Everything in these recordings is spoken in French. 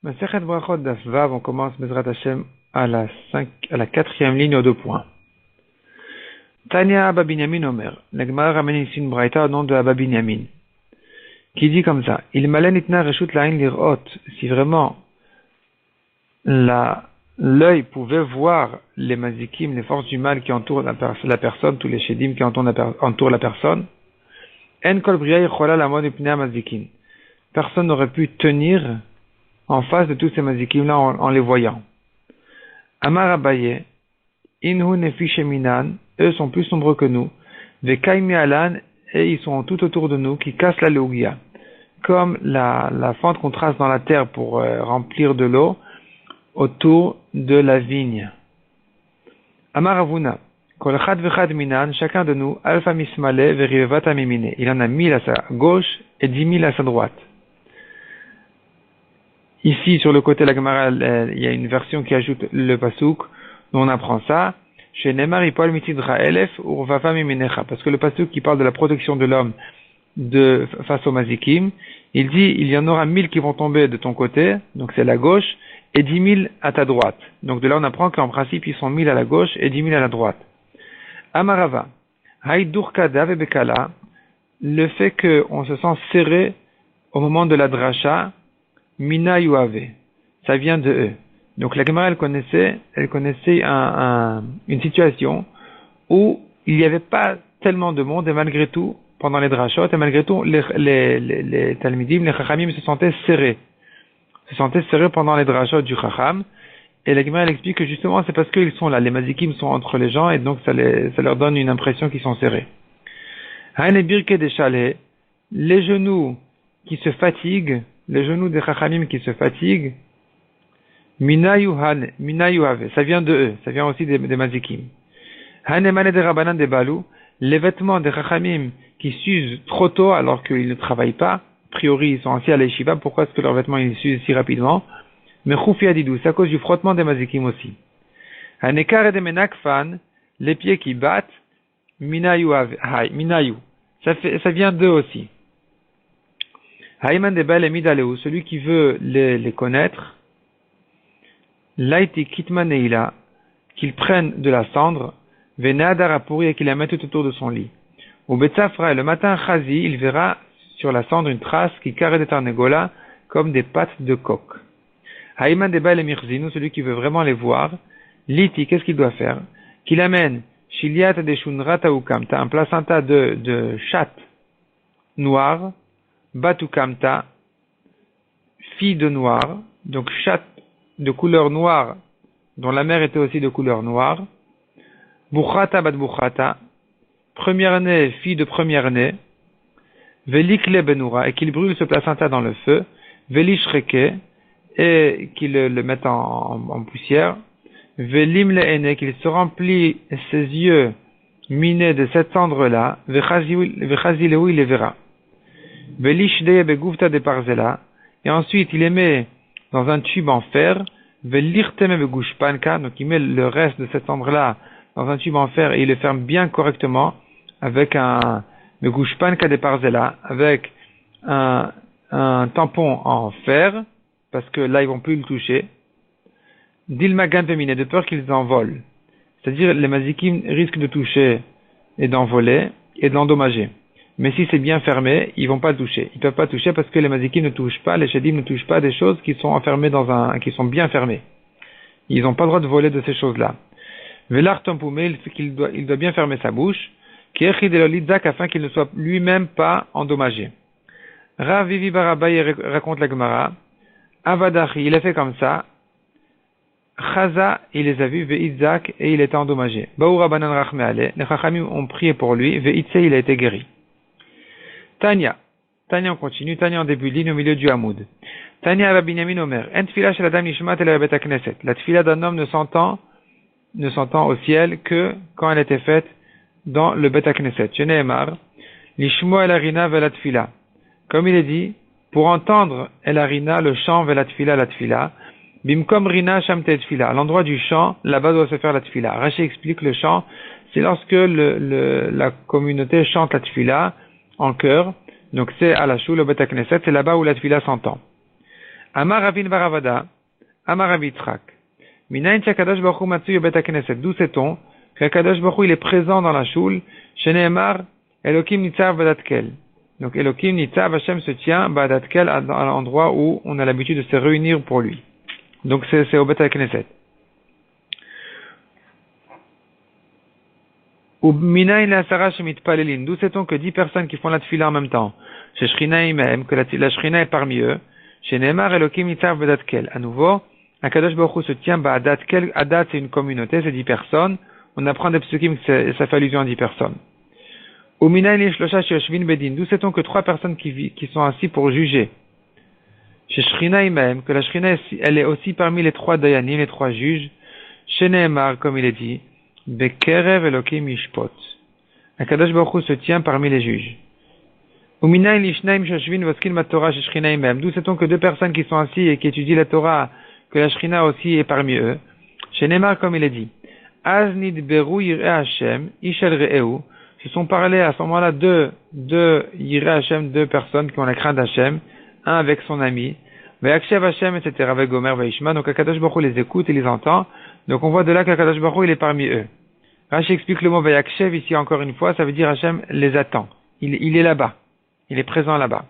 Masechet Brachot Daf Vav, on commence Bezrat Hashem à la quatrième ligne aux 2 points. Tanya Abba Binyamin Omer. La Gemara ramène ici une braïta au nom de Abba Binyamin, qui dit comme ça: Il malen itna reshut la'in lirot. Si vraiment l'œil pouvait voir les mazikim, les forces du mal qui entourent la personne, tous les shedim qui entourent la personne, en kol bria yichola lamod mipnei mazikim. Personne n'aurait pu tenir en face de tous ces mazikim-là en les voyant. Amar Abaye, Inhu nefish minan, eux sont plus nombreux que nous. Vekaimi alan, et ils sont tout autour de nous, qui cassent la leugia. Comme la fente qu'on trace dans la terre pour remplir de l'eau autour de la vigne. Amar Avuna, Kol chad vechad minan, chacun de nous, alpha mismale verivevata mimine. Il en a 1000 à sa gauche et 10 000 à sa droite. Ici, sur le côté de la Gemara, il y a une version qui ajoute le pasouk, dont on apprend ça, chez Neymar Ipol Mitidra Elef Urvafa Miminecha, parce que le pasouk qui parle de la protection de l'homme face au mazikim, il dit, il y en aura 1000 qui vont tomber de ton côté, donc c'est la gauche, et 10 000 à ta droite. Donc de là, on apprend qu'en principe, ils sont 1000 à la gauche et 10 000 à la droite. Amarava, Haïdourka Dave Bekala, le fait qu'on se sent serré au moment de la dracha, Mina Yuave, ça vient de eux. Donc la Gemara, elle connaissait une situation où il n'y avait pas tellement de monde, et malgré tout, pendant les drachot, et malgré tout, les talmidim, les chachamim se sentaient serrés pendant les drachot du chacham. Et la Gemara, elle explique que justement, c'est parce qu'ils sont là, les mazikim sont entre les gens, et donc ça leur donne une impression qu'ils sont serrés. Haine birke des chalets, les genoux qui se fatiguent, les genoux des chachamim qui se fatiguent, minayuhave, ça vient de eux, ça vient aussi des mazikim. Hanemane de rabanan de balou, les vêtements des chachamim qui s'usent trop tôt alors qu'ils ne travaillent pas, a priori ils sont assis à l'Eshiva, pourquoi est-ce que leurs vêtements ils s'usent si rapidement? Mais choufi adidou, c'est à cause du frottement des mazikim aussi. Hanekar de menakfan, les pieds qui battent, minayu, ça vient d'eux aussi. Haïman de Bel et Midaleu, celui qui veut les connaître, Laiti Kitmaneila, qu'il prenne de la cendre, Venadara pourri et qu'il la mette tout autour de son lit. Ou Betsafra, le matin, Chazi, il verra sur la cendre une trace qui carré de Tarnegola comme des pattes de coq. Haïman de Bel et Mirzinu, celui qui veut vraiment les voir, Liti, qu'est-ce qu'il doit faire? Qu'il amène Shiliat de Shunrata ou Kamta, un placenta de chatte noire, Batukamta, fille de noir, donc chatte de couleur noire, dont la mère était aussi de couleur noire, Bukhata bat Bukhata, première-née, fille de première-née, Velikle Benoura, et qu'il brûle ce placenta dans le feu, Velishreke, et qu'il le mette en poussière, Velimle Ene, qu'il se remplit ses yeux minés de cette cendre-là, Vechazileu, il les verra. Et ensuite il les met dans un tube en fer, donc il met le reste de cette cendre-là dans un tube en fer et il le ferme bien correctement avec un tampon en fer, parce que là ils vont plus le toucher, d'ilmagan féminin, de peur qu'ils envolent. C'est-à-dire les mazikim risquent de toucher et d'envoler et de l'endommager. Mais si c'est bien fermé, ils vont pas le toucher. Ils peuvent pas toucher parce que les mazikim ne touchent pas, les shedim ne touchent pas des choses qui sont enfermées qui sont bien fermées. Ils n'ont pas le droit de voler de ces choses-là. Velar tompoumé, il doit bien fermer sa bouche, afin qu'il ne soit lui-même pas endommagé. Rav Vivi Barabaï raconte la Gemara, Avadachi, il a fait comme ça, Chaza, il les a vus, Ve'itzak, et il était endommagé. Baoura banan rachmeale, les chachamim ont prié pour lui, Ve'itse, il a été guéri. Tanya, on continue, Tanya en début de ligne au milieu du Hamoud. Tanya Abba Binyamin Omer, En tfila shel adam nishmat el bet hakneset. La tfila d'un homme ne s'entend au ciel que quand elle était faite dans le bet hakneset. Sheneemar, lishmo el harina velat tfila. Comme il est dit, pour entendre el harina, le chant velat tfila, la tfila, bimkom rina shamte tfila. À l'endroit du chant, là-bas doit se faire la tfila. Rashi explique le chant, c'est lorsque la communauté chante la tfila en chœur, donc c'est à la choule, au Bet HaKnesset, c'est là-bas où la tfila s'entend. Amar Ravin Baravada, Amar Rav Yitzchak. Minayin Shakadosh Baruch Hu Matsuy Bet HaKnesset. D'où sait-on qu'Akadosh Baruch Hu il est présent dans la choule, Sheneemar Elokim Nitzav Badatkel. Donc Elokim Nitzav Hashem se tient Badatkel à l'endroit où on a l'habitude de se réunir pour lui. Donc c'est au Bet HaKnesset. Ou Minayin Le'asara Shemitpalelin. D'où sait-on que 10 personnes qui font la tefila en même temps, chez Shrina Imem, que la Shrina est parmi eux, Sheneemar Elokim Nitzav Badatkel. À nouveau, Akadosh Baruch Hu se tient Badatkel. Adat c'est une communauté, c'est 10 personnes. On apprend des psukim que ça fait allusion à 10 personnes. D'où sait-on que 3 personnes qui sont assis pour juger. Chez Shrina Imem, que la Shrina elle est aussi parmi les 3 dayanim, les 3 juges. Chez Nehemar, comme il est dit, Bekerev Elokim Yishpot. Akadosh Baruch Hu se tient parmi les juges. D'où sait-on que 2 personnes qui sont assises et qui étudient la Torah, que la Shrina aussi est parmi eux. Chez Nehemar, comme il est dit, Aznid Beru Yireh Hashem, Ishel Re'eu, se sont parlé à ce moment-là deux Yireh Hashem, 2 personnes qui ont la crainte d'Hashem, un avec son ami, Ve'akshev Hashem, etc., avec Gomer Ve'ishma, donc Akadosh Baruch Hu les écoute et les entend, donc on voit de là qu'Akadosh Baruch Hu il est parmi eux. Rashi explique le mot Ve'akshev ici encore une fois, ça veut dire Hashem les attend, il est là-bas, il est présent là-bas.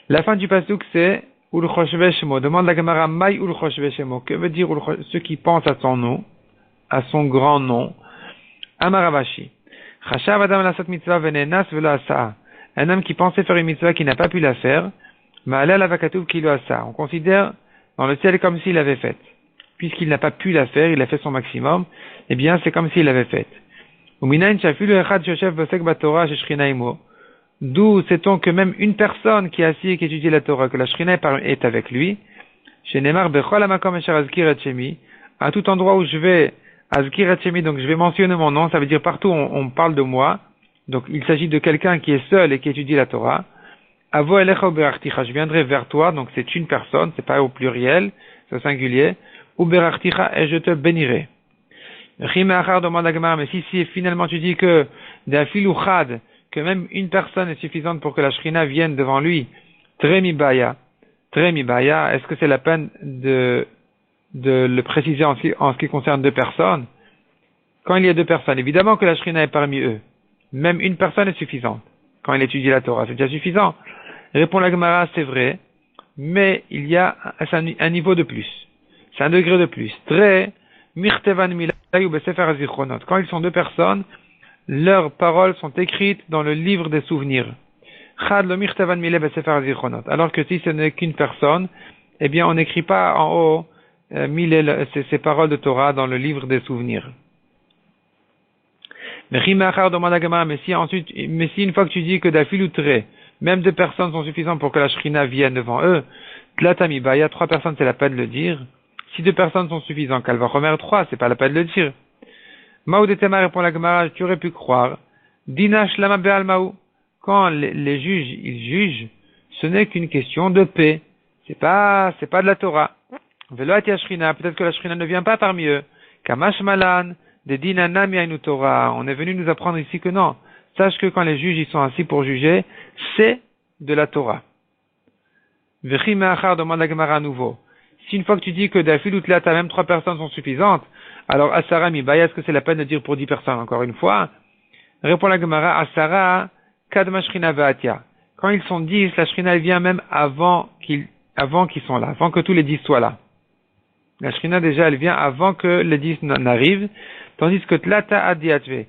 La fin du pasuk c'est Ul Choshve Shemo, demande la Gemara Maï Ul Choshve Shemo, que veut dire ceux qui pensent à son nom, à son grand nom. Amaravashi. Chashav Adam lasat mitzvah venenas velo asa. Un homme qui pensait faire une mitzvah qui n'a pas pu la faire, ma'alel avakatuv kilo asa. On considère dans le ciel comme s'il l'avait faite. Puisqu'il n'a pas pu la faire, il a fait son maximum, eh bien c'est comme s'il l'avait faite. Uminayin shafilu echad shoshev bosek batorah sheshrina imo. D'où sait-on que même une personne qui est assise et qui étudie la Torah, que la Shrina est avec lui, chez Neymar bechol amakom esher azkir et shemi, à tout endroit où je vais azkir et shemi, donc je vais mentionner mon nom, ça veut dire partout on parle de moi, donc il s'agit de quelqu'un qui est seul et qui étudie la Torah. Avo elecha uberachticha, je viendrai vers toi, donc c'est une personne, c'est pas au pluriel, c'est au singulier, uberachticha et je te bénirai. Rima achar demande à Gemara, mais si finalement tu dis que d'afil ou chad, que même une personne est suffisante pour que la Shrina vienne devant lui, Tremi Baya, est-ce que c'est la peine de le préciser en ce qui concerne 2 personnes? Quand il y a 2 personnes, évidemment que la Shrina est parmi eux. Même une personne est suffisante. Quand il étudie la Torah, c'est déjà suffisant. Répond la Gemara, c'est vrai, mais il y a un niveau de plus. C'est un degré de plus. Quand ils sont 2 personnes, leurs paroles sont écrites dans le livre des souvenirs. Alors que si ce n'est qu'une personne, eh bien on n'écrit pas en haut ces paroles de Torah dans le livre des souvenirs. Mais si une fois que tu dis que d'afiloutré, même 2 personnes sont suffisantes pour que la Shrina vienne devant eux, Tlatami Baya, 3 personnes c'est la peine de le dire. Si 2 personnes sont suffisantes, qu'elle va remettre 3, c'est pas la peine de le dire. Maoudetema répond la Gemara, tu aurais pu croire. Dinash lama be'al maou. Quand les juges, ils jugent, ce n'est qu'une question de paix. C'est pas de la Torah. Velo atia Shrina, peut-être que la Shrina ne vient pas parmi eux. Kamash malan, de dinanam yainu Torah. On est venu nous apprendre ici que non. Sache que quand les juges, ils sont assis pour juger, c'est de la Torah. Vechim achar demande la Gemara à nouveau. Si une fois que tu dis que d'afil ou tlata, même 3 personnes sont suffisantes, alors Asara Mibaya, est-ce que c'est la peine de dire pour 10 personnes encore une fois? Répond la Gemara, Asara Kadma Shrina Vaatia. Quand ils sont 10, la Shrina vient même avant qu'ils sont là, avant que tous les 10 soient là. La Shrina déjà elle vient avant que les 10 n'arrivent, tandis que Tlata Adiatve,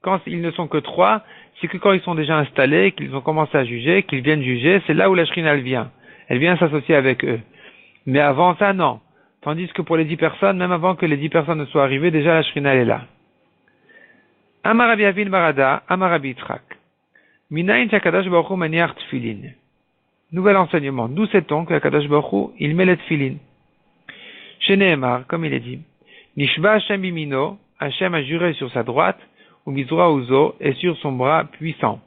quand ils ne sont que 3, c'est que quand ils sont déjà installés, qu'ils ont commencé à juger, qu'ils viennent juger, c'est là où la Shrina elle vient. Elle vient s'associer avec eux. Mais avant ça, non. Tandis que pour les 10 personnes, même avant que les 10 personnes ne soient arrivées, déjà la Shrina est là. Amarabi Avin Barada, Amarabi Yitzchak. Minayin Shakadosh Baruch Hu maniach tfilin. Nouvel enseignement. D'où sait-on que Kadosh Baruch Hu, il met les tfilin? Chez Nehemar, comme il est dit, Nishba Hashem bimino, Hashem a juré sur sa droite, ou Mizra Uzo, et sur son bras puissant.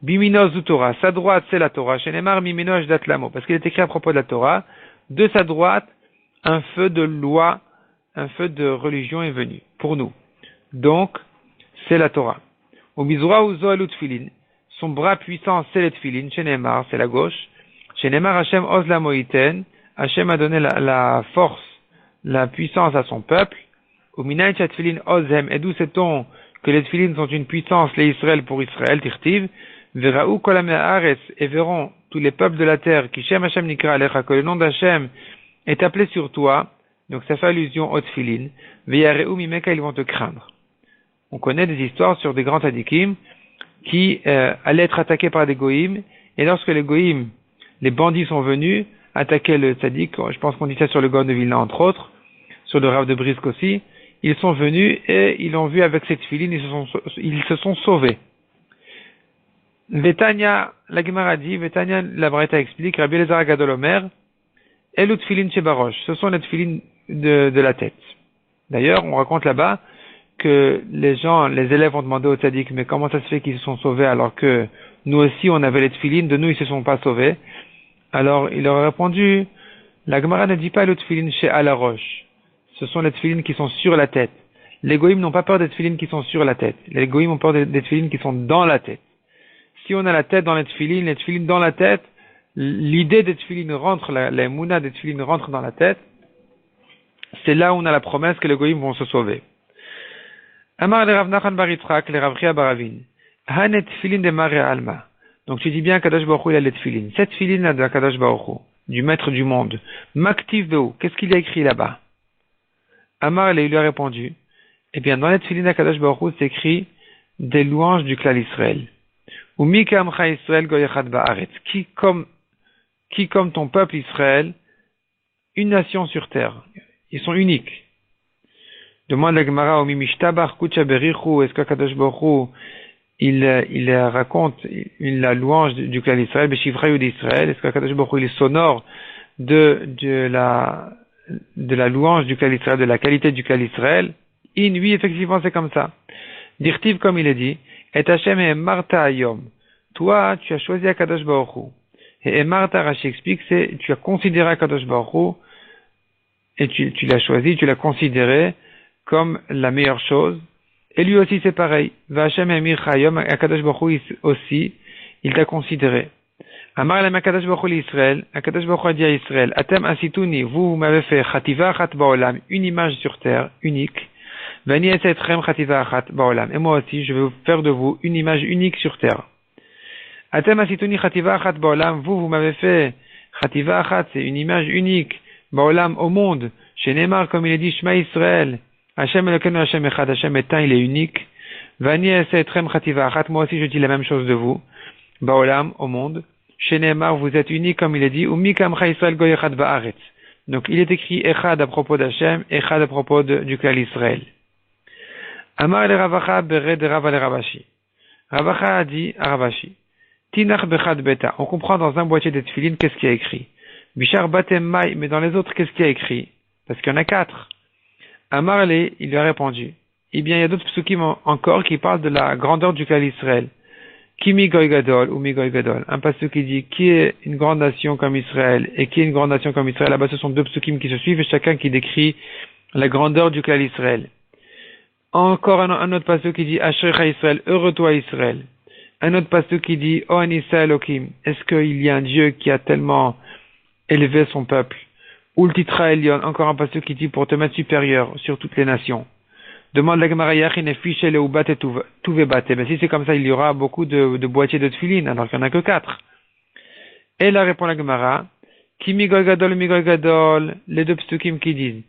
Bimino zu Torah, sa droite c'est la Torah. Chez Nehemar, Mimino Ajdat Lamo, parce qu'il est écrit à propos de la Torah, de sa droite, un feu de loi, un feu de religion est venu, pour nous. Donc, c'est la Torah. Au Mizra Uzo Elu Tfilin, son bras puissant c'est les Tfilin, chez Nehemar, c'est la gauche. Chez Nehemar Hashem Oz la Moiten, Hachem a donné la force, la puissance à son peuple. Uminaï tefilin ozem, et d'où sait-on que les tefilin sont une puissance, les Israël pour Israël, tirtiv, verraou kolam haaretz, et verront tous les peuples de la terre, qui Shem Hachem nikra alecha, que le nom d'Hachem est appelé sur toi, donc ça fait allusion au tefilin, veyareou mimeka, ils vont te craindre. On connaît des histoires sur des grands tzadikim qui allaient être attaqués par des goïms, et lorsque les goïms, les bandits sont venus attaquer le tzadik, je pense qu'on dit ça sur le Gaon de Vilna entre autres, sur le Rav de Brisk aussi, ils sont venus et ils l'ont vu avec cette filine, ils se sont sauvés. Vetania, la Gemara dit, Vetania, la Braïta explique, Rabbi Elazar Agadol Omer, Elou tfilin shebarosh, ce sont les tfilin de la tête. D'ailleurs, on raconte là-bas que les élèves ont demandé au tzaddik, mais comment ça se fait qu'ils se sont sauvés alors que nous aussi on avait les tfilin, de nous ils se sont pas sauvés. Alors il leur a répondu, la Gemara ne dit pas le tfilin chez Alarosh. Ce sont les tfilin qui sont sur la tête. Les goïms n'ont pas peur des tfilin qui sont sur la tête. Les goïms ont peur des tfilin qui sont dans la tête. Si on a la tête dans les tfilin dans la tête, l'idée des tfilin rentre, la mouna des tfilin rentre dans la tête, c'est là où on a la promesse que les goïms vont se sauver. Amar le Rav Nachman bar Yitzchak, le Rav Chia bar Ravin. Hanet tfilin de Mare Alma. Donc tu dis bien Kadosh Baruch Hu, il a les tfilin. Cette tfilin là de Kadosh Baruch Hu, du maître du monde, Maktiv Behu, qu'est-ce qu'il a écrit là-bas? Amar il lui a répondu, eh bien dans les tfilin de Kadosh Baruch Hu, c'est écrit des louanges du clan Israël. Ou Mika Amcha Israël Goyechad Ba'aretz. Qui comme ton peuple Israël, une nation sur terre. Ils sont uniques. Demande la Gemara au Mimishtabach Kucha Berichu, est-ce que Kadosh Baruch Hu, il raconte la louange du clan d'Israël, Beshivrayu d'Israël, est-ce que Kadosh Baruch Hu, il est sonore de la louange du clan d'Israël, de la qualité du clan d'Israël? Oui, effectivement, c'est comme ça. Dirtiv, comme il est dit, et Hashem et Marta Ayom. Toi, tu as choisi Kadosh Baruch Hu. Et Marta, Rashi explique, c'est, tu as considéré Kadosh Baruch Hu, et tu l'as choisi, tu l'as considéré comme la meilleure chose. Et lui aussi c'est pareil. V'Hashem Emir Chayom, Akadosh Baruch Hu aussi, il t'a considéré. Amar Elam Akadosh Baruch Hu l'Israël, Akadosh Baruch Hu a dit à Israël, Atem asituni, vous m'avez fait Chativa Achat Ba'olam, une image sur terre, unique. Vani esetchem Chativa Achat Ba'olam. Et moi aussi, je vais vous faire de vous une image unique sur terre. Atem asituni Chativa Achat Ba'olam, vous m'avez fait Chativa Achat, c'est une image unique, Ba'olam, au monde. Chez Neymar, comme il est dit, Shema Israël. Hashem Elokeinu Hashem Echad, Hashem est un, il est unique. Vani esetrem chativa achat, moi aussi je dis la même chose de vous. Baolam, au monde. Chez Neymar, vous êtes unique comme il est dit. Umi kamcha Israël goy echad ba'aretz. Donc il est écrit Echad à propos d'Hashem, Echad à propos du clan Israël. Amar le Ravacha bere de Rava le Ravashi. Ravacha a dit à Ravashi, Tinach bechad beta. On comprend dans un boîtier de tefilin qu'est-ce qu'il y a écrit. Bishar batem mai, mais dans les autres qu'est-ce qu'il y a écrit? Parce qu'il y en a 4. Amarle, il lui a répondu, eh bien, il y a d'autres psukim encore qui parlent de la grandeur du clan Israël. Kimi goy gadol ou mi goy gadol. Un pasuk qui dit qui est une grande nation comme Israël et qui est une grande nation comme Israël. Là-bas, ce sont 2 psukim qui se suivent et chacun qui décrit la grandeur du clan Israël. Encore un autre pasuk qui dit Ashrecha Israël, heureux toi Israël. Un autre pasuk qui dit O Anissa Elohim. Est-ce qu'il y a un Dieu qui a tellement élevé son peuple? Ultitra Elion, encore un passage qui dit pour te mettre supérieur sur toutes les nations. Demande la Gemara Yachin fiche le ubat et tuvebate. Mais si c'est comme ça, il y aura beaucoup de boîtiers de tefilin, alors qu'il n'y en a que 4. Et là répond la Gemara, Ki migoy gadol, les 2 psukim qui disent,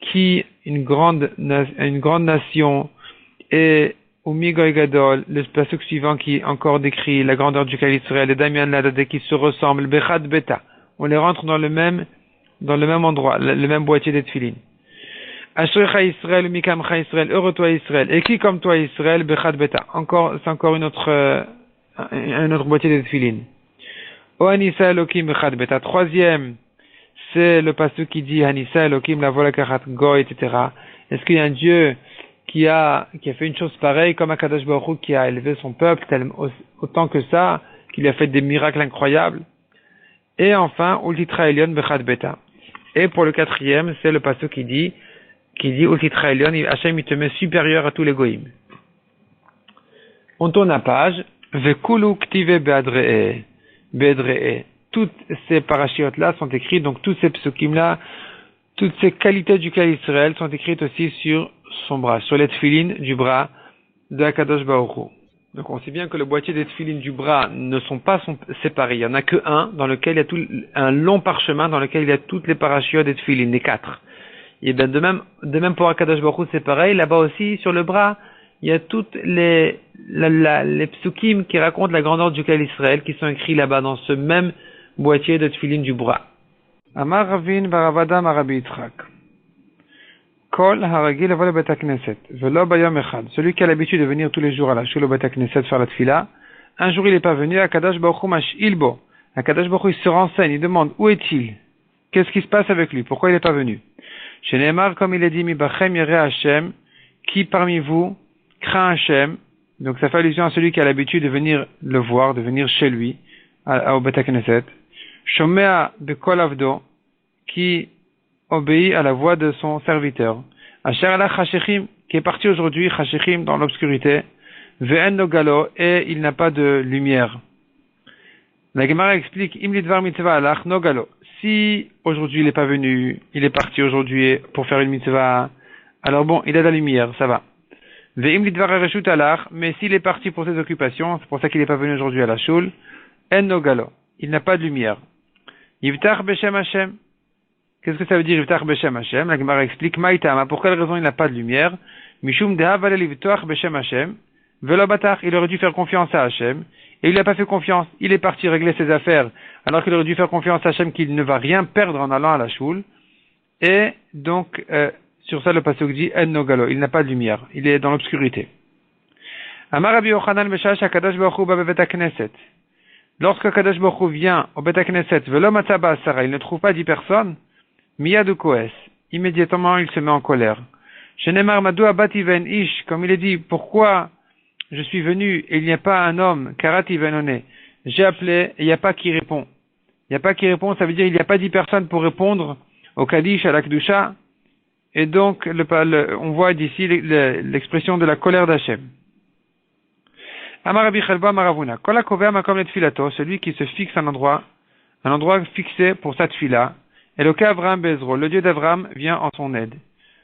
qui une grande nation, et ou migoy gadol, le pasuk suivant qui encore décrit la grandeur du clan Israël, et Damian Ladade qui se ressemblent, Bechad Beta. On les rentre dans le même endroit, le même boîtier de tefilin. Ashrecha Israël, Mikamcha Israël, heureux toi Israël. Et qui comme toi Israël, Bechad Beta. C'est encore un autre boîtier de tefilin. O Anissa Elokim Bechad Beta. 3e, c'est le pasuk qui dit Anissa Elokim la vola kachat goy, etc. Est-ce qu'il y a un Dieu qui a fait une chose pareille comme Akadosh Baruch Hu qui a élevé son peuple autant que ça, qui lui a fait des miracles incroyables? Et enfin, Ultitra Elion Bechad Beta. Et pour le 4e, c'est le pasuk qui dit Ultitra Elion, Hachem il te met supérieur à tous les goïms. On tourne la page. Vekulu ktive be'adre'e. toutes ces parachiotes-là sont écrites, donc tous ces psukim-là, toutes ces qualités du Klal Israël sont écrites aussi sur son bras, sur les tefilines du bras de Akadosh Baruch Hu. Donc on sait bien que le boîtier des tefilines du bras ne sont pas séparés. Il n'y en a que un dans lequel il y a un long parchemin dans lequel il y a toutes les parachiotes des tefilines, les 4. Et bien de même pour Akadosh Baruch Hu, c'est pareil. Là-bas aussi, sur le bras, il y a toutes les psukim qui racontent la grandeur du Klal Israël qui sont écrits là-bas dans ce même boîtier de tefilines du bras. Amar Ravin Baravada Marabi Yitzchak. Kol haragil avol bet hakneset velo bayom echad. Celui qui a l'habitude de venir tous les jours à la shul au bet hakneset faire la tfila, un jour il n'est pas venu, Akadosh Baruch Hu mash'il bo. Akadosh Baruch Hu il se renseigne, il demande où est-il? Qu'est-ce qui se passe avec lui? Pourquoi il n'est pas venu? Chez Neymar, comme il est dit, mi bachem yere Hashem, qui parmi vous craint Hashem? Donc ça fait allusion à celui qui a l'habitude de venir le voir, de venir chez lui au bet hakneset. Shomea bekol avdo, qui obéit à la voix de son serviteur. Asher ala chashechim, qui est parti aujourd'hui, chashechim, dans l'obscurité, ve'en nogalo, et il n'a pas de lumière. La Gemara explique, im lidvar mitzvah alach nogalo. Si aujourd'hui il n'est pas venu, il est parti aujourd'hui pour faire une mitzvah, alors bon, il a de la lumière, ça va. Ve'im lidvar reshut alach, mais s'il est parti pour ses occupations, c'est pour ça qu'il n'est pas venu aujourd'hui à la shul, en nogalo, il n'a pas de lumière. Yivtach beshem Hashem. Qu'est-ce que ça veut dire Yivtach Beshem Hashem? La Gemara explique Maïtama, pour quelle raison il n'a pas de lumière? Mishum dehavale Yivtach Beshem Hashem, velo batach, il aurait dû faire confiance à Hashem, et il n'a pas fait confiance, il est parti régler ses affaires, alors qu'il aurait dû faire confiance à Hashem qu'il ne va rien perdre en allant à la shul, et donc, sur ça le pasuk dit En Nogalo, il n'a pas de lumière, il est dans l'obscurité. Amar Rabbi Yochanan Beshash HaKadosh Baruch Hu bevet hakneset. Lorsque Kadosh Baruch Hu vient au Bet HaKnesset, velo matzaba Sarah, il ne trouve pas 10 personnes, Miyad Koes, immédiatement il se met en colère. Shenemar Madou Abati Ven Ish, comme il est dit, pourquoi je suis venu et il n'y a pas un homme, Karati Venone, j'ai appelé et il n'y a pas qui répond. Il n'y a pas qui répond, ça veut dire il n'y a pas 10 personnes pour répondre au Kaddish, à l'Akdusha, et donc on voit d'ici l'expression de la colère d'Hachem. Amar Rabbi Chelba Maravuna, Kol hakovea makom letfilato, celui qui se fixe un endroit fixé pour sa tfila, Eloke Avraham Bezro, le Dieu d'Avraham vient en son aide.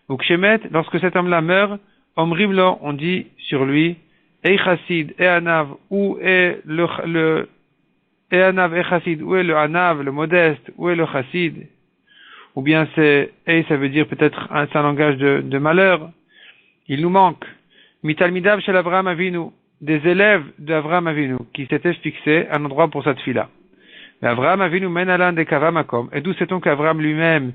Ou Kshemet, lorsque cet homme-là meurt, Omrim lo, on dit sur lui, Ei Chassid, Ei Anav, où est le Ei Anav, Ei Chassid, où est le Anav, le modeste, où est le Chassid? Ou bien c'est Ei, ça veut dire peut-être c'est un langage de malheur. Il nous manque. Mitalmidav shel Avraham Avinu, des élèves d'Avraham Avinu, qui s'étaient fixés un endroit pour sa tfila. Avraham Avinu men alan de kavamakom. Et d'où sait-on qu'Avraham lui-même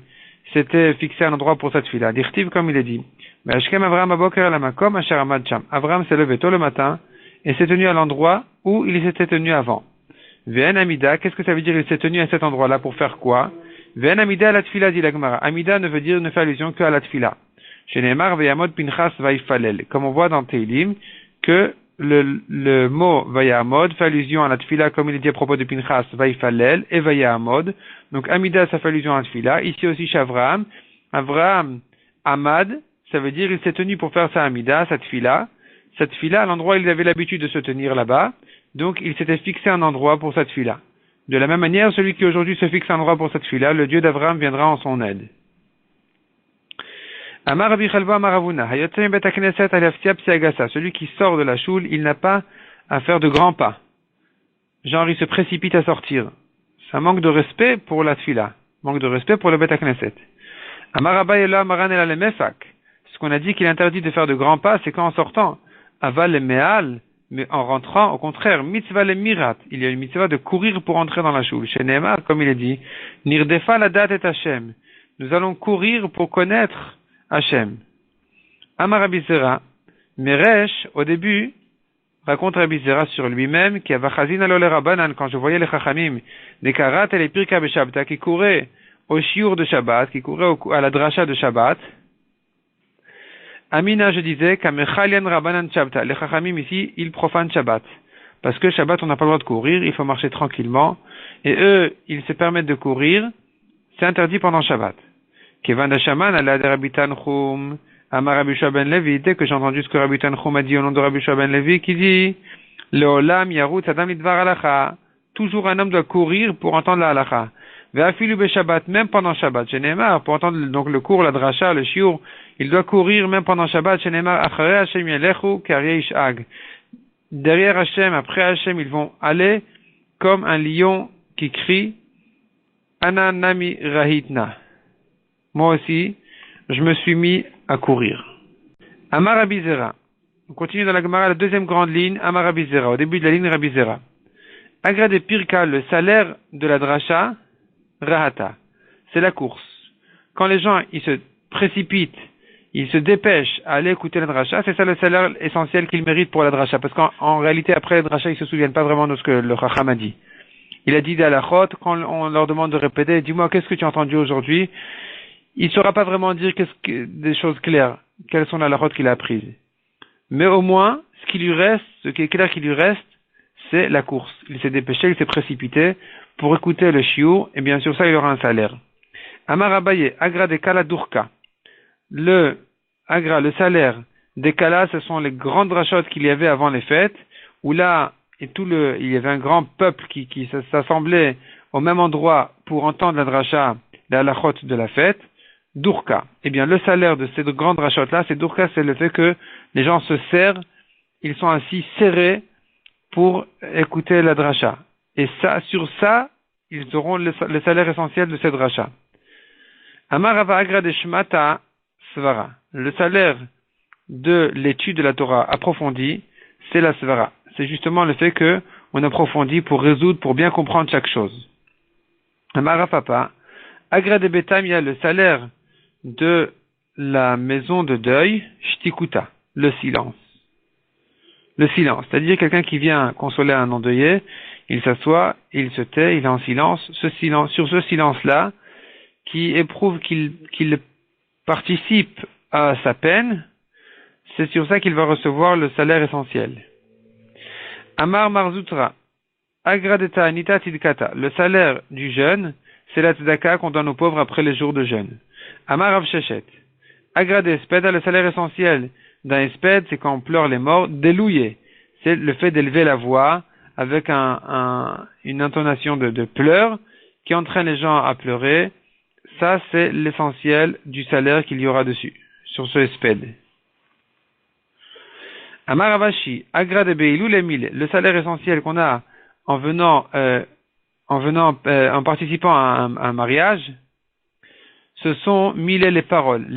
s'était fixé un endroit pour sa tfila? Dirtiv comme il est dit. Mais Ashkem Avraham aboker la makom asher amad sham. Avraham s'est levé tôt le matin et s'est tenu à l'endroit où il s'était tenu avant. Ve'en amida, qu'est-ce que ça veut dire il s'est tenu à cet endroit-là pour faire quoi? Ve'en amida la tfila dit la Gemara. Amida ne fait allusion qu'à la tfila. Chez Neymar ve'yamod pinchas vaifalel. Comme on voit dans Teilim que le mot Vayamod fait allusion à la tfila, comme il est dit à propos de Pinchas, Vaifalel et Vayamod. Donc Amida, ça fait allusion à la tfila. Ici aussi chez Avraham, Amad, ça veut dire il s'est tenu pour faire sa Amida, sa tfila. Cette tfila, à l'endroit où il avait l'habitude de se tenir là-bas, donc il s'était fixé un endroit pour cette tfila. De la même manière, celui qui aujourd'hui se fixe un endroit pour cette tfila, le Dieu d'Avraham viendra en son aide. Amar Rabbi Chelva Maravuna, Hayotzem bet hakneset alaftia psiagasa. Celui qui sort de la choule, il n'a pas à faire de grands pas. Genre, il se précipite à sortir. C'est un manque de respect pour la tfila. Manque de respect pour le bet hakneset. Amar Abba Ela Maran Ela le Mefak. Ce qu'on a dit qu'il est interdit de faire de grands pas, c'est qu'en sortant. Aval le Meal, mais en rentrant, au contraire, mitzvah le Mirat. Il y a une mitzvah de courir pour entrer dans la choule. Chez Neymar, comme il est dit, Nirdefa la date et Hashem. Nous allons courir pour connaître Hachem. Amar Rabbi Zera, Meresh, au début, raconte Rabbi Zera sur lui-même, qui a vachazin alole rabanan, quand je voyais les chachamim, les karat et les pirka beshabta, qui couraient au shiur de Shabbat, qui couraient à la dracha de Shabbat. Amina, je disais, kamechalian rabanan Shabta, les chachamim ici, ils profanent Shabbat. Parce que Shabbat, on n'a pas le droit de courir, il faut marcher tranquillement. Et eux, ils se permettent de courir, c'est interdit pendant Shabbat. Kevan Dashaman ala de Rabbi Tanchum, Amar Rabbi Shua ben Levi, dès que j'ai entendu ce que Rabbi Tanchum a dit au nom de Rabbi Shua ben Levi, qui dit, Leolam yarut adam lidvar alacha, toujours un homme doit courir pour entendre la halacha. Ve'afilu beShabbat, même pendant Shabbat. Shenemar, pour entendre donc le cours, la dracha, le shiur, il doit courir même pendant Shabbat. Shenemar, acharei Hashem yelechu k'aryeh ish'ag. Derrière Hashem, après Hashem, ils vont aller comme un lion qui crie, Ana nami rahitna. Moi aussi, je me suis mis à courir. Amar Rabbi Zera. On continue dans la Gemara, la deuxième grande ligne, Amar Rabbi Zera, au début de la ligne Rabbi Zera. Agra de Pirka, le salaire de la dracha, Rahata. C'est la course. Quand les gens, ils se précipitent, ils se dépêchent à aller écouter la dracha, c'est ça le salaire essentiel qu'ils méritent pour la dracha. Parce qu'en réalité, après la dracha, ils se souviennent pas vraiment de ce que le Chacham a dit. Il a dit d'Alachot, quand on leur demande de répéter, dis-moi, qu'est-ce que tu as entendu aujourd'hui? Il ne saura pas vraiment dire des choses claires, quelles sont les halachot qu'il a apprises. Mais au moins, ce qui est clair qu'il lui reste, c'est la course. Il s'est dépêché, il s'est précipité pour écouter le shiur, et bien sûr ça, il aura un salaire. Amar Abaye, Agra de Kala Durka. Le salaire des Kala, ce sont les grandes drachot qu'il y avait avant les fêtes, où là, il y avait un grand peuple qui s'assemblait au même endroit pour entendre la dracha, la halachot de la fête. Durka. Eh bien, le salaire de ces grandes drachot-là, c'est Durka, c'est le fait que les gens se serrent, ils sont ainsi serrés pour écouter la dracha. Et ça, sur ça, ils auront le salaire essentiel de cette dracha. Amarava agra de shmata svara. Le salaire de l'étude de la Torah approfondie, c'est la svara. C'est justement le fait que on approfondit pour résoudre, pour bien comprendre chaque chose. Amara papa, agra de betamia, le salaire de la maison de deuil, shtikuta, le silence. Le silence, c'est-à-dire quelqu'un qui vient consoler un endeuillé, il s'assoit, il se tait, il est en silence. Sur ce silence-là, qui éprouve qu'il participe à sa peine, c'est sur ça qu'il va recevoir le salaire essentiel. Amar Marzutra, Agradeta Anita Tidkata, le salaire du jeûne, c'est la tzedaka qu'on donne aux pauvres après les jours de jeûne. Amar Rav Shechet, Agrade Espeda, le salaire essentiel d'un espède, c'est quand on pleure les morts, délouillé, c'est le fait d'élever la voix avec une intonation de pleurs qui entraîne les gens à pleurer. Ça, c'est l'essentiel du salaire qu'il y aura dessus, sur ce espède. Amar Avashi, Agrade Beilou Lemile, le salaire essentiel qu'on a en participant à un mariage, ce sont mille les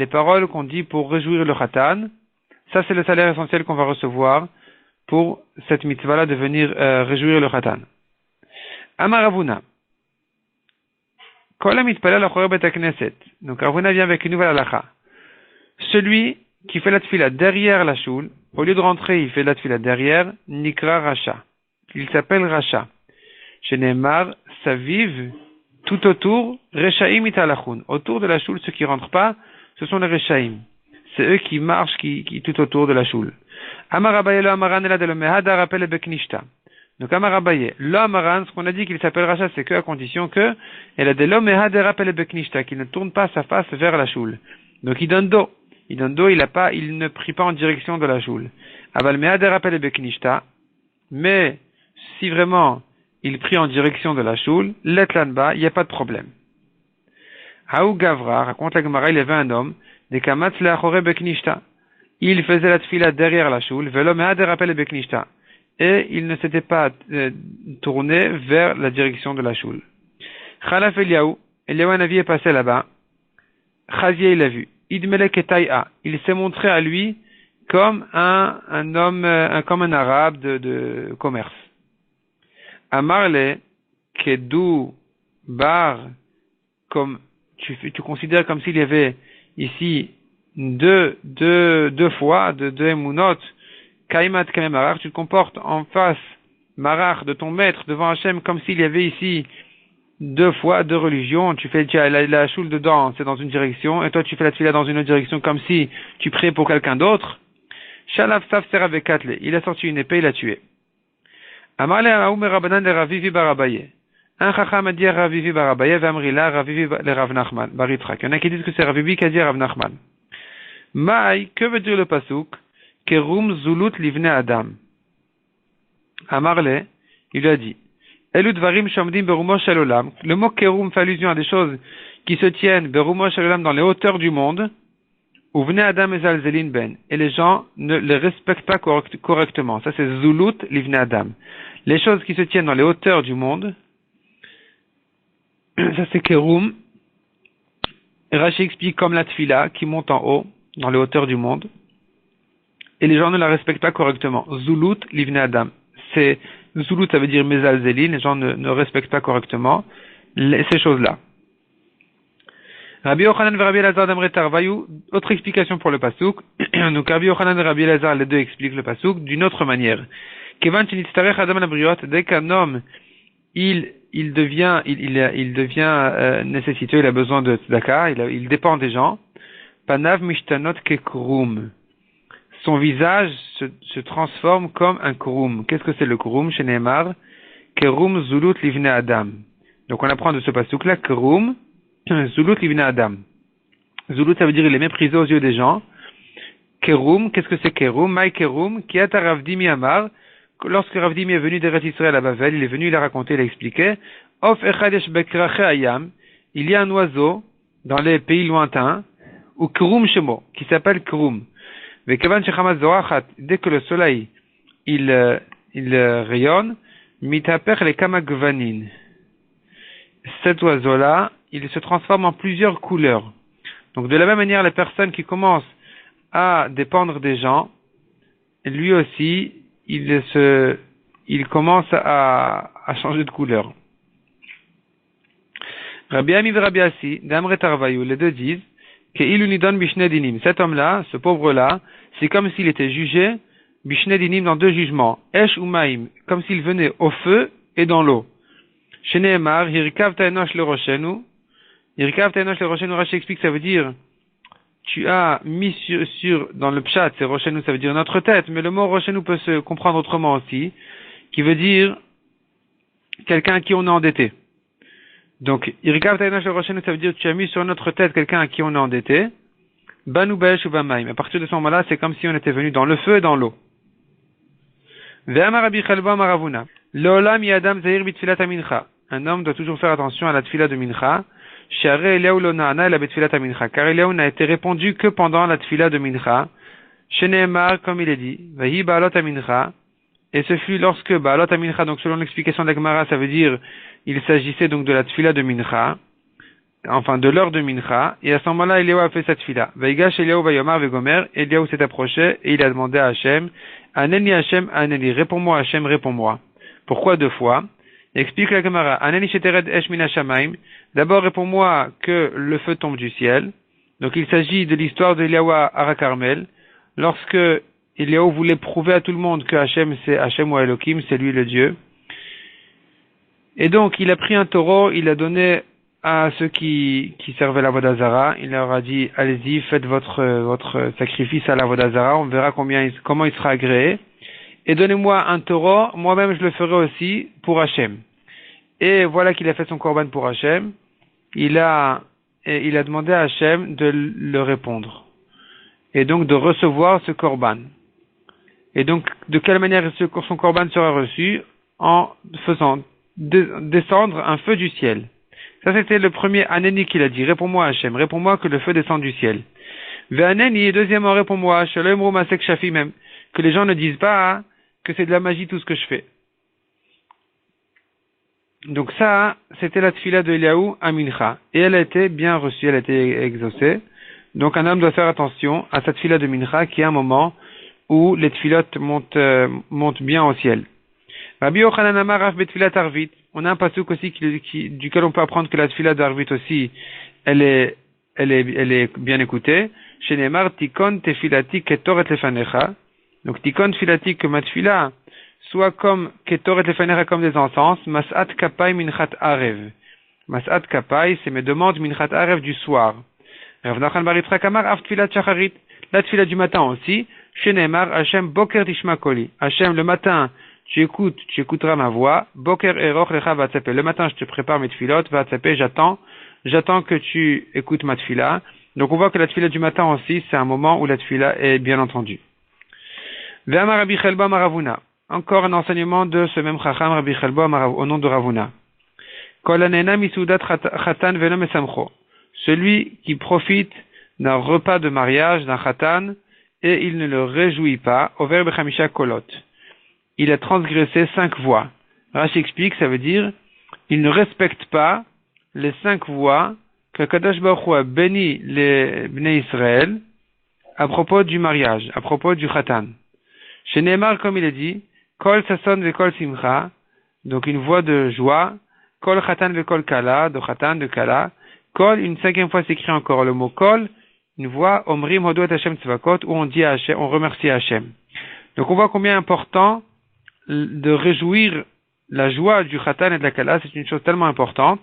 paroles qu'on dit pour réjouir le khatan. Ça, c'est le salaire essentiel qu'on va recevoir pour cette mitzvah-là de venir réjouir le khatan. Amar Ravuna, Kola mitpala l'achore bet hakneset. Donc Ravuna vient avec une nouvelle halakha. Celui qui fait la tfila derrière la choule, au lieu de rentrer, il fait la tfila derrière, Nikra Racha. Il s'appelle Racha. Chez Neymar, ça vive tout autour, Rechaim italachun. Autour de la choule, ceux qui rentrent pas, ce sont les Rechaim. C'est eux qui marchent tout autour de la choule. Amar Abaye lo amaran ela de lo mehada rappel beknishta. Donc Amar Abaye, lo amaran, ce qu'on a dit qu'il s'appelle Racha, c'est que à condition que, ela de lo mehada rappel beknishta, qu'il ne tourne pas sa face vers la choule. Donc il donne dos. Il ne prie pas en direction de la choule. Aval mehada rappel beknishta, mais si vraiment il prie en direction de la choule, l'etlanba, il n'y a pas de problème. Haou Gavra, raconte la Gemara, il y avait un homme, des kamatz leachore beknishta. Il faisait la tfila derrière la choule, velo mehad rappel beknishta. Et il ne s'était pas tourné vers la direction de la choule. Khalaf Eliaou, Eliaou Hanavi est passé là-bas. Chazier, il l'a vu. Idmelek etay'a, il s'est montré à lui comme un homme, comme un arabe de commerce. Amarle, Kedou, Bar, comme tu considères comme s'il y avait ici deux fois, deux émounotes, Kaimat Kamemarach, tu te comportes en face, Marach, de ton maître, devant Hachem, comme s'il y avait ici deux fois, deux religions, tu as la choule dedans, c'est dans une direction, et toi tu fais la tfila dans une autre direction, comme si tu priais pour quelqu'un d'autre. Shalaf Saf Serabekatle, il a sorti une épée, il l'a tué. Amarle Aoum Rabanan de Ravivi Barabaye. Un chacham a dit Ravivi Barabaye, Vamrila Ravivi le Rav Nachman, Baritzrak. Il y en a qui disent que c'est Ravivi qui a dit Rav Nachman. Maï, que veut dire le pasuk? Kerum Zulut Livne Adam. Amarle, il a dit, Elu dvarim shamdim berumo shel olam. Le mot kerum fait allusion à des choses qui se tiennent berumo shel olam dans les hauteurs du monde. Ou venez Adam et Zalzelin ben. Et les gens ne les respectent pas correctement. Ça c'est Zulut livne Adam. Les choses qui se tiennent dans les hauteurs du monde. Ça c'est kerum. Et Rashi explique comme la tfila qui monte en haut, dans les hauteurs du monde. Et les gens ne la respectent pas correctement. Zulut livne Adam. C'est Zulut, ça veut dire mezalzelin. Les gens ne respectent pas correctement ces choses-là. Rabbi Yochanan et Rabbi Elazar d'Amre Tarvayu, autre explication pour le pasuk. Donc Rabbi Yochanan et Rabbi Elazar, les deux expliquent le pasuk d'une autre manière. Kevan shenitzarech Adam la-briot, dès qu'un homme il devient nécessiteux, il a besoin de tzedaka, il dépend des gens. Panav mishtanot kekrum. Son visage se transforme comme un krum. Qu'est-ce que c'est le krum? Chez Neymar, kerum zulut livne Adam. Donc on apprend de ce pasuk-là, kerum zulut livne Adam. Zulut, ça veut dire il est méprisé aux yeux des gens. Kerum, qu'est-ce que c'est kerum? Maï kerum, qui a Ravdimi Amar. Lorsque Ravdimi est venu d'Eretz Israël à Bavel, il est venu, il a raconté, il a expliqué. Of echadesh bekrache ayam. Il y a un oiseau dans les pays lointains, ou kerum shemo, qui s'appelle kerum. Dès que le soleil il rayonne, mitaper les kamagvanin. Cet oiseau-là, il se transforme en plusieurs couleurs. Donc de la même manière, les personnes qui commencent à dépendre des gens, lui aussi, il commence à changer de couleur. Rabbi Ami et Rabbi Assi, d'Amre Tarvayu, les deux disent cet homme-là, ce pauvre-là, c'est comme s'il était jugé bishne dinim dans deux jugements, esh ou maim, comme s'il venait au feu et dans l'eau. Sheneemar, hirkav ta'enosh le roshenu. Hirkav ta'enosh le roshenu, Rashi explique, ça veut dire tu as mis sur dans le pshat, c'est roshenu, ça veut dire notre tête, mais le mot roshenu peut se comprendre autrement aussi, qui veut dire quelqu'un à qui on est endetté. Donc, Irikav Taïnash le Roshenu, ça veut dire tu as mis sur notre tête quelqu'un à qui on est endetté. Banu Baesh ou Bamaim. À partir de ce moment-là, c'est comme si on était venu dans le feu et dans l'eau. Ve'amar Rabbi Chelba Maravuna. Leolam yadam zahir bitfilat mincha. Un homme doit toujours faire attention à la tfila de mincha. Share Eliaou lo na'ana la bitfilat mincha. Car Eliaou n'a été répondu que pendant la tfila de mincha. Sheneemar, comme il est dit. Vahi ba'alot mincha. Et ce fut lorsque ba'alot mincha, donc selon l'explication de la Gemara, ça veut dire il s'agissait donc de la tfila de mincha, enfin de l'heure de mincha, et à ce moment-là, Eliaou a fait cette tfila. Vaigash Eliaou vayomar vegomer, Eliaou s'est approché et il a demandé à Hachem, Aneni Hachem, Aneni, réponds-moi Hachem, réponds-moi. Pourquoi deux fois? Explique la Gemara, Aneni shetered esh min hashamaim, d'abord réponds-moi que le feu tombe du ciel. Donc il s'agit de l'histoire de Eliaou à Ara Carmel, lorsque Eliaou voulait prouver à tout le monde que Hachem c'est Hachem ou Elohim, c'est lui le Dieu. Et donc, il a pris un taureau, il l'a donné à ceux qui servaient la Vodazara. Il leur a dit, allez-y, faites votre sacrifice à la Vodazara, on verra comment il sera agréé. Et donnez-moi un taureau, moi-même je le ferai aussi pour Hachem. Et voilà qu'il a fait son korban pour Hachem. Il a demandé à Hachem de le répondre. Et donc de recevoir ce korban. Et donc, de quelle manière son korban sera reçu? En faisant descendre un feu du ciel. Ça, c'était le premier Aneni qu'il a dit. Réponds-moi Hachem, réponds-moi que le feu descend du ciel. Ve'aneni, et deuxièmement, réponds-moi, Shalom Rumasek Shafi même, que les gens ne disent pas que c'est de la magie tout ce que je fais. Donc ça, c'était la tfila de Eliaou à Mincha. Et elle a été bien reçue, elle a été exaucée. Donc un homme doit faire attention à cette tfila de Mincha qui est un moment où les tfilotes montent bien au ciel. Rabbi Yochanan Amar Rav betfilat Arvit. On a un pasuk aussi duquel on peut apprendre que la tfila d'Arvit aussi, elle est bien écoutée. Chez Neymar, Tikon tefilati ketoret lefanecha. Donc Tikon tefilati que ma tfila soit comme ketoret lefanecha comme des encens. Mas'at kapai minchat arev. Mas'at kapai, c'est mes demandes minchat arev du soir. Rav Nachman bar Yitzchak Amar Av tfilat shacharit. La tfila du matin aussi. Chez Neymar, Hachem boker tishma koli. Hachem le matin, tu écouteras ma voix. Boker eroch lecha vatzape. Le matin, je te prépare mes tfilotes, vatzape, j'attends que tu écoutes ma tfila. Donc on voit que la tfila du matin aussi, c'est un moment où la tfila est bien entendue. Ve'amar Rabbi Chelba Maravuna. encore un enseignement de ce même Chacham Rabbi Chelbo au nom de Ravuna. Kol hanena misoudat chatan velo mesamcho. Celui qui profite d'un repas de mariage d'un chatan et il ne le réjouit pas, over bechamisha kolot. Il a transgressé 5 voies. Rashi explique, ça veut dire, il ne respecte pas les 5 voies que Kadosh Baruch Hu a béni les Bnei Israël à propos du mariage, à propos du chatan. Chez Neymar, comme il est dit, kol sason ve kol simcha, donc une voix de joie, kol chatan ve kol kala, de chatan, de kala, kol, une 5e fois s'écrit encore le mot kol, une voix omrim hodot Hashem tzvakot, où on dit à Hashem, on remercie Hashem. Donc on voit combien important de réjouir la joie du chatan et de la kala, c'est une chose tellement importante,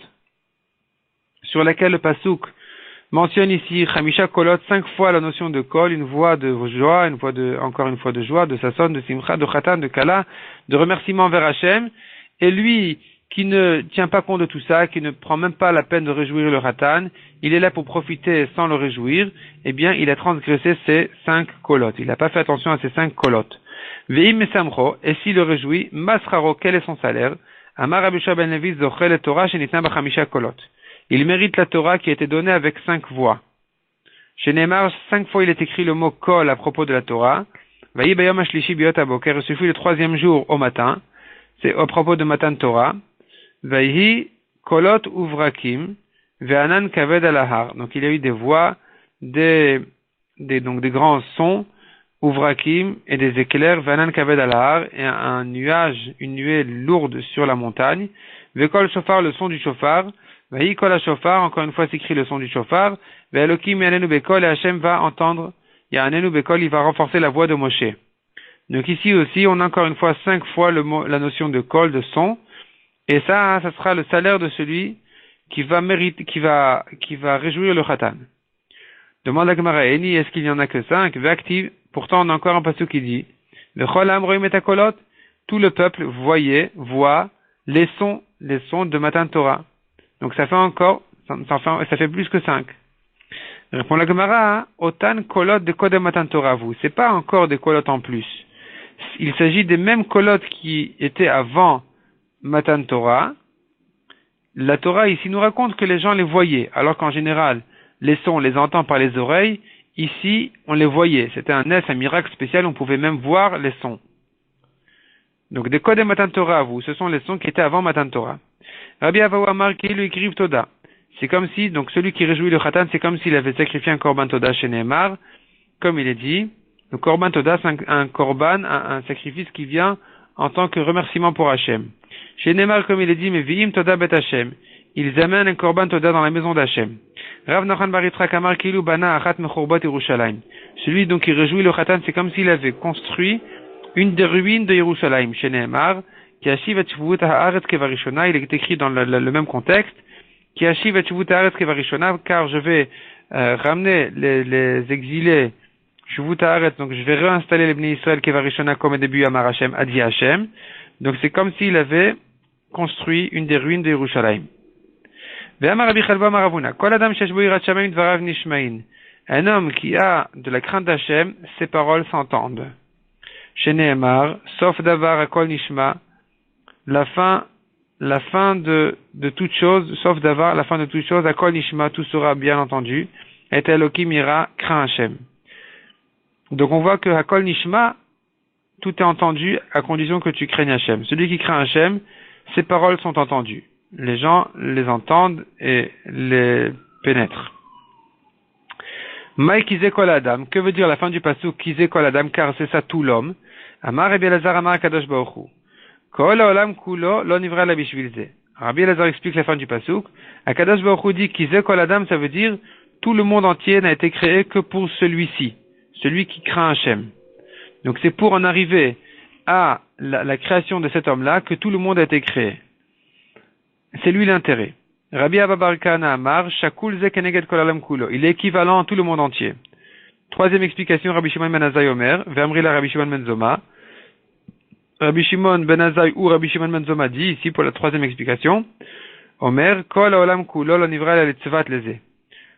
sur laquelle le pasuk mentionne ici Chamisha Kolot 5 fois la notion de kol, une voix de joie, encore une fois de joie, de sasson, de simcha, de chatan, de kala, de remerciement vers Hashem, et lui qui ne tient pas compte de tout ça, qui ne prend même pas la peine de réjouir le chatan, il est là pour profiter sans le réjouir, eh bien il a transgressé ces 5 kolot, il n'a pas fait attention à ces 5 kolot. Ve'im mesamcho, et s'il le réjouit, masraro, quel est son salaire? Amar Rabbi Shua ben Levi zochel et Torah shenitna b'chamisha kolot. Il mérite la Torah qui a été donnée avec 5 voix. Chez Neymar, 5 fois il est écrit le mot kol à propos de la Torah. Vayi bayom hashlishi biyot aboker, il suffit le 3e jour au matin. C'est à propos de Matan Torah. Vayi kolot uvrakim, ve'anan kaved alahar. Donc il y a eu des voix, donc des grands sons, uvrakim et des éclairs, ve'anan kaved alahar, et un nuage, une nuée lourde sur la montagne. Ve'kol shofar, le son du shofar. Vahi kol ha-shofar, encore une fois s'écrit le son du shofar. Ve'elokim yanenu bekol, et Hashem va entendre, yanenu bekol, il va renforcer la voix de Moshe. Donc ici aussi, on a encore une fois 5 fois la notion de kol, de son, et ça sera le salaire de celui qui va réjouir le chatan. Demande à Gemara, Eni, est-ce qu'il n'y en a que 5? Ve'aktiv, pourtant on a encore un passage qui dit, V'chol ha'am roim et hakolot, tout le peuple voit les sons de Matan Torah. Donc ça fait plus que 5. Répond la Gemara, Otan kolot de kodem Matan Torah vous. C'est pas encore des kolot en plus. Il s'agit des mêmes kolot qui étaient avant Matan Torah. La Torah ici nous raconte que les gens les voyaient, alors qu'en général, les sons on les entend par les oreilles. Ici, on les voyait. C'était un miracle spécial, on pouvait même voir les sons. Donc des kodem Matan Torah vous, ce sont les sons qui étaient avant Matan Torah. Rabbi Avahu Amar qui lui écrivent Toda. C'est comme si, donc celui qui réjouit le chatan, c'est comme s'il avait sacrifié un korban Toda chez Neymar, comme il est dit. Le korban Toda, c'est un korban, un sacrifice qui vient en tant que remerciement pour Hachem. Chez Neymar, comme il est dit, mais vi'im Toda bet Hachem. Ils amènent un korban Toda dans la maison d'Hachem. Rav Nachman bar Yitzchak Amar kilu bana achat mechurbot Yerushalayim. Celui donc qui réjouit le chatan, c'est comme s'il avait construit une des ruines de Yerushalayim. Chez Neymar, il est écrit dans le même contexte, car je vais ramener les exilés, donc je vais réinstaller les Bnei Israël Kevarishona comme au début Amar Hashem, Adi Hashem. Donc c'est comme s'il avait construit une des ruines de Yerushalayim. Un homme qui a de la crainte d'Hashem, ses paroles s'entendent. Chez Nehemar, sauf davar akol nishma, la fin de toute chose, sauf d'avoir la fin de toute chose, akol nishma, tout sera bien entendu, et Elohim ira, craint Hashem. Donc on voit que akol nishma, tout est entendu à condition que tu craignes Hashem. Celui qui craint Hashem, ses paroles sont entendues. Les gens les entendent et les pénètrent. Maï kizé kol adam, que veut dire la fin du pasuk kizé kol adam, car c'est ça tout l'homme. Amar Rabbi Elazar Amar Kadosh Baruch Hu. Kol haolam kulo lo nivra la bishvil ze. Rabbi Elazar explique la fin du pasuk. Kadosh Baruch Hu dit kizé kol adam, ça veut dire tout le monde entier n'a été créé que pour celui-ci, celui qui craint Hashem. Donc c'est pour en arriver à la création de cet homme-là que tout le monde a été créé. C'est lui l'intérêt. Rabbi Abba bar Kana Amar shakul ze keneged kol haolam kulo. Il est équivalent à tout le monde entier. Troisième explication, Rabbi Shimon ben Azai Omer, Ve'amrila Rabbi Shimon ben Zoma. Rabbi Shimon ben Azai ou Rabbi Shimon ben Zoma dit ici pour la troisième explication, Omer, Kol haolam kulo lo nivra la letzvat leze.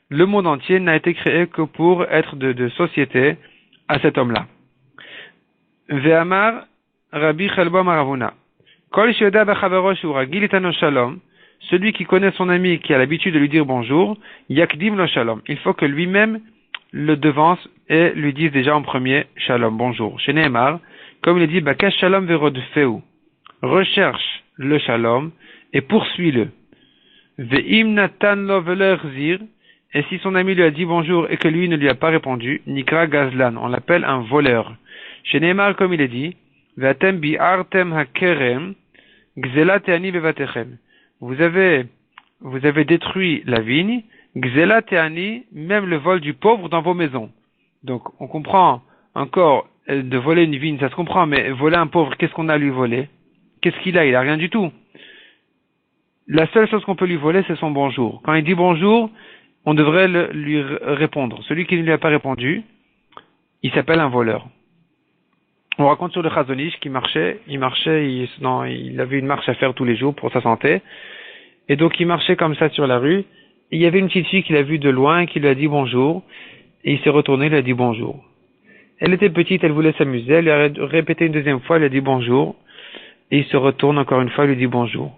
Le monde entier n'a été créé que pour être de société à cet homme-là. Ve'amar Rabbi Chelba Maravuna. Kol Shioda Bechavero Shu Ragil Itano Shalom. Celui qui connaît son ami et qui a l'habitude de lui dire bonjour, Yakdim lo Shalom. Il faut que lui-même le devance et lui dise déjà en premier Shalom, bonjour. Chez Nehemar, comme il dit, Bakash Shalom verodfeu. Recherche le Shalom et poursuis-le. Ve'im natan lo ve'lerzir. Et si son ami lui a dit bonjour et que lui ne lui a pas répondu, Nikra Gazlan, on l'appelle un voleur. Chez Nehemar, comme il est dit, Ve'atem bi'artem hakerem, gzela te'ani bevatechem. Vous avez détruit la vigne, gzela te'ani, même le vol du pauvre dans vos maisons. Donc, on comprend encore, de voler une vigne, ça se comprend, mais voler un pauvre, qu'est-ce qu'on a à lui voler? Qu'est-ce qu'il a? Il a rien du tout. La seule chose qu'on peut lui voler, c'est son bonjour. Quand il dit bonjour, on devrait lui répondre. Celui qui ne lui a pas répondu, il s'appelle un voleur. On raconte sur le Chazon Ish qu'il marchait, il avait une marche à faire tous les jours pour sa santé. Et donc il marchait comme ça sur la rue. Et il y avait une petite fille qu'il a vue de loin et qui lui a dit bonjour. Et il s'est retourné, il lui a dit bonjour. Elle était petite, elle voulait s'amuser, elle lui a répété une deuxième fois, elle lui a dit bonjour. Et il se retourne encore une fois, il lui dit bonjour.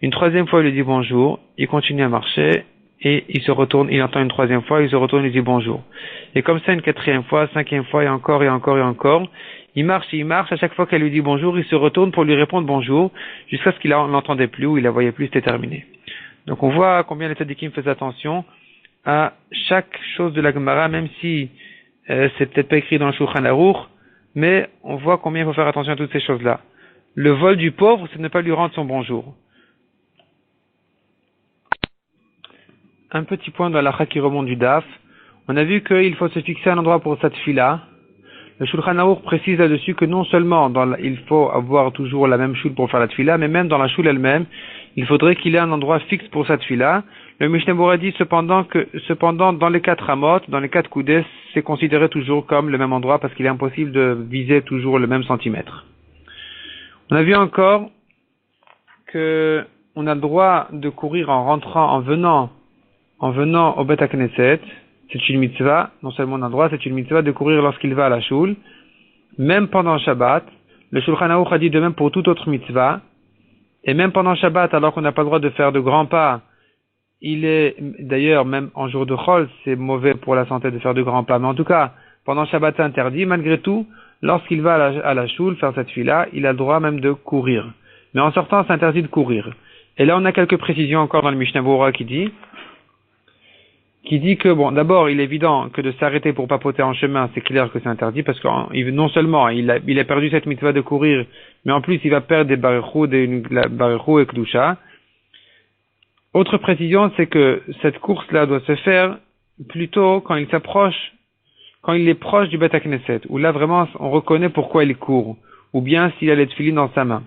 Une troisième fois, il lui dit bonjour. Il continue à marcher. Et il se retourne, il entend une troisième fois, il se retourne, il dit bonjour. Et comme ça, une quatrième fois, cinquième fois, et encore, et encore, et encore. Il marche, à chaque fois qu'elle lui dit bonjour, il se retourne pour lui répondre bonjour, jusqu'à ce qu'il l'entendait plus, ou il la voyait plus, c'était terminé. Donc on voit combien les tzadikim faisaient attention à chaque chose de la Gemara, même si c'est peut-être pas écrit dans le Shulchan Aruch, mais on voit combien il faut faire attention à toutes ces choses-là. Le vol du pauvre, c'est ne pas lui rendre son bonjour. Un petit point dans la qui remonte du DAF. On a vu qu'il faut se fixer un endroit pour cette fila. Le Shulchan Aruch précise là-dessus que non seulement il faut avoir toujours la même choule pour faire la tfila, mais même dans la choule elle-même, il faudrait qu'il ait un endroit fixe pour cette tfila. Le Mishnah Berurah dit cependant dans les 4 amot, dans les 4 coudées, c'est considéré toujours comme le même endroit parce qu'il est impossible de viser toujours le même centimètre. On a vu encore que on a le droit de courir en venant au Bet HaKnesset. C'est une mitzvah, non seulement on a le droit, c'est une mitzvah de courir lorsqu'il va à la choule, même pendant Shabbat. Le Shulchan Aruch a dit de même pour toute autre mitzvah, et même pendant Shabbat, alors qu'on n'a pas le droit de faire de grands pas, il est, d'ailleurs, même en jour de Chol, c'est mauvais pour la santé de faire de grands pas, mais en tout cas, pendant Shabbat c'est interdit, malgré tout, lorsqu'il va à la choule faire cette fila, il a le droit même de courir. Mais en sortant, c'est interdit de courir. Et là, on a quelques précisions encore dans le Mishnah Berurah qui dit que, bon, d'abord, il est évident que de s'arrêter pour papoter en chemin, c'est clair que c'est interdit, parce que non seulement il a perdu cette mitzvah de courir, mais en plus il va perdre des barichou et kedusha. Autre précision, c'est que cette course-là doit se faire plutôt quand il est proche du Bet HaKnesset, où là vraiment on reconnaît pourquoi il court, ou bien s'il a les tefillin dans sa main.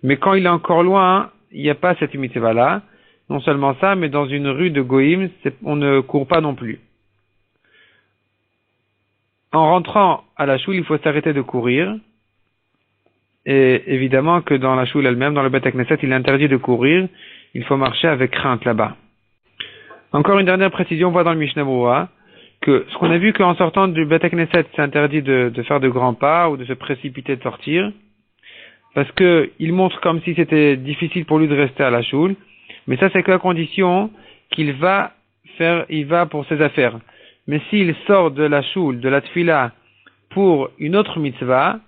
Mais quand il est encore loin, il n'y a pas cette mitzvah-là. Non seulement ça, mais dans une rue de Goïm, on ne court pas non plus. En rentrant à la choule, il faut s'arrêter de courir. Et évidemment que dans la choule elle-même, dans le Bet HaKnesset, il est interdit de courir. Il faut marcher avec crainte là-bas. Encore une dernière précision, on voit dans le Mishnah Berurah que ce qu'on a vu qu'en sortant du Bet HaKnesset, c'est interdit de faire de grands pas ou de se précipiter de sortir. Parce que il montre comme si c'était difficile pour lui de rester à la choule. Mais ça, c'est qu'à condition qu'il va pour ses affaires. Mais s'il sort de la choule, de la tfila, pour une autre mitzvah,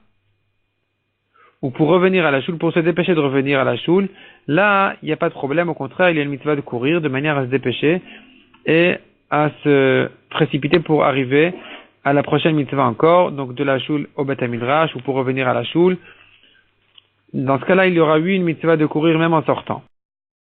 ou pour revenir à la choule, pour se dépêcher de revenir à la choule, là, il n'y a pas de problème. Au contraire, il y a une mitzvah de courir de manière à se dépêcher et à se précipiter pour arriver à la prochaine mitzvah encore, donc de la choule au Bet HaMidrash, ou pour revenir à la choule. Dans ce cas-là, il y aura eu une mitzvah de courir même en sortant.